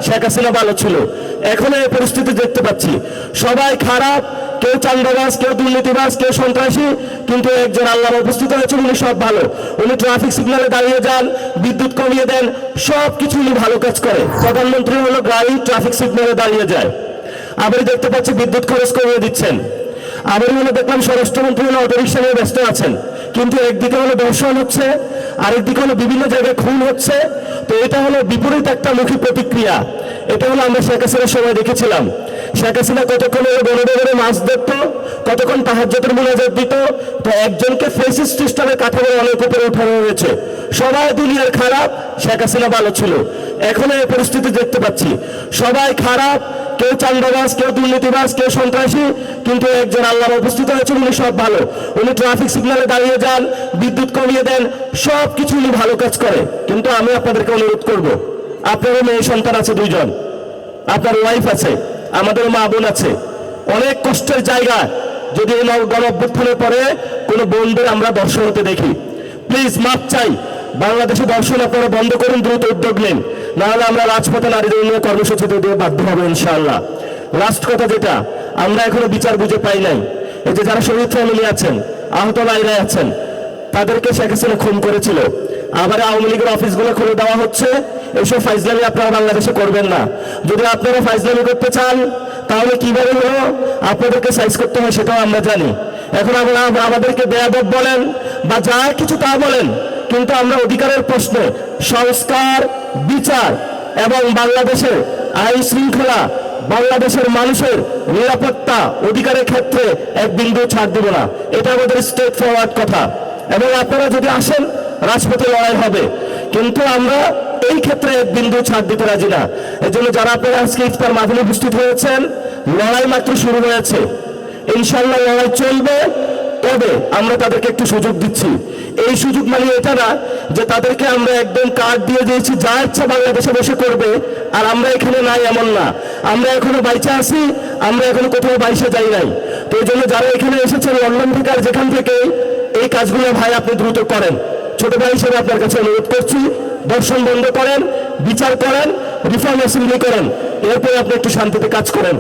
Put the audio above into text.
শেখ হাসিনা ভালো ছিল। এখন এই পরিস্থিতি দেখতে পাচ্ছি সবাই খারাপ, কেউ চান্দাবাজ, কেউ দুর্নীতিবাজ, কেউ সন্ত্রাসী, কিন্তু একজন আল্লাহ উপস্থিত হয়েছেন, উনি সব ভালো। উনি ট্রাফিক সিগন্যালে দাঁড়িয়ে যান, বিদ্যুৎ কমিয়ে দেন, সব কিছু উনি ভালো কাজ করে। প্রধানমন্ত্রী হলো গাড়ি ট্রাফিক সিগন্যালে দাঁড়িয়ে যায়। আবার দেখতে পাচ্ছি বিদ্যুৎ খরচ কমিয়ে দিচ্ছেন। আবার হলো দেখলাম স্বরাষ্ট্রমন্ত্রী হলো অটোরিকশা নিয়ে ব্যস্ত আছেন, কিন্তু একদিকে হলো দর্শন হচ্ছে, আরেকদিকে হলো বিভিন্ন জায়গায় খুন হচ্ছে। তো এটা হলো বিপরীত একটা মুখী প্রতিক্রিয়া। এটা হলো আমরা শেখ হাসিনার সময় দেখেছিলাম। শেখ হাসিনা কতক্ষণ বনে মাছ ধরত, কতক্ষণ তাহাজ্জুদের মুনাজাত দিত। তো একজনকে ফেসিস্ট সিস্টেমের কাঠামো অনেক উপরে উঠানো হয়েছে। সবাই দুনিয়ার খারাপ, শেখ হাসিনা ভালো ছিল। এখন এই পরিস্থিতি দেখতে পাচ্ছি সবাই খারাপ, কেউ চান্দাবাজ, কেউ দুর্নীতিবাজ, কেউ সন্ত্রাসী, কিন্তু একজন আল্লাহ উপস্থিত হয়েছেন, উনি সব ভালো। উনি ট্রাফিক সিগন্যালে দাঁড়িয়ে যান, বিদ্যুৎ কমিয়ে দেন, সব কিছু উনি ভালো কাজ করে। কিন্তু আমি আপনাদেরকে অনুরোধ করব, আপনারও মেয়ে সন্তান আছে দুইজন, আপনার ওয়াইফ আছে, আমাদের মা বোন আছে, অনেক কষ্টের জায়গা। যদি এই গণ অভ্যুত্থানের পরে কোনো বোনদের আমরা দর্শন হতে দেখি, প্লিজ মাপ চাই, বাংলাদেশে দর্শন আপনারা বন্ধ করুন, দ্রুত উদ্যোগ নেন, নাহলে আমরা রাজপথে নারীদের নিয়ে কর্মসূচিতে দিয়ে বাধ্য হবো ইনশাআল্লাহ। লাস্ট কথা যেটা, আমরা এখনো বিচার বুঝে পাই নাই। এই যে যারা শহীদ ফ্যামিলি আছেন, আহত ভাইরা আছেন, তাদেরকে শেখ হাসিনা খুন করেছিল, আবার আওয়ামী লীগের অফিসগুলো খুলে দেওয়া হচ্ছে। এইসব ফাইজলামি আপনারা বাংলাদেশে করবেন না। যদি আপনারা ফাইজলামি করতে চান, তাহলে কিভাবে হলো আপনাদেরকে সাইজ করতে হয় সেটাও আমরা জানি। এখন আমাদেরকে বেয়াদব বলেন বা যা কিছু তা বলেন, কিন্তু আমরা অধিকারের প্রশ্নে সংস্কার, বিচার এবং বাংলাদেশের আইন শৃঙ্খলা, বাংলাদেশের মানুষের নিরাপত্তা অধিকারের ক্ষেত্রে এক বিন্দু ছাড় দিব না। এটা আমাদের স্ট্রেট ফরওয়ার্ড কথা। এবং আপনারা যদি আসেন, রাজপথে লড়াই হবে, কিন্তু আমরা এই ক্ষেত্রে এক বিন্দু ছাড় দিতে রাজি না। এজন্য যারা আপনারা আজকে ইফতার মাহফিলে উপস্থিত হয়েছেন, লড়াই মাত্র শুরু হয়েছে, ইনশাআল্লাহ লড়াই চলবে। তবে আমরা তাদেরকে একটু সুযোগ দিচ্ছি। এই সুযোগ মানে এটা না যে তাদেরকে আমরা একদম কার্ড দিয়ে দিয়েছি, যা ইচ্ছা বাংলাদেশে বসে করবে আর আমরা এখানে নাই, এমন না। আমরা এখনো বাইচে আছি, আমরা এখনো কোথাও বাইসে যাই নাই। তো এই জন্য যারা এখানে এসেছেন লন্ডন থেকে আর যেখান থেকে, এই কাজগুলো ভাই আপনি দ্রুত করেন। ছোট ভাই হিসেবে আপনার কাছে অনুরোধ করছি, দর্শন বন্ধ করেন, বিচার করেন, রিফর্ম অ্যাসেম্বলি করেন, এরপরে আপনি একটু শান্তিতে কাজ করেন।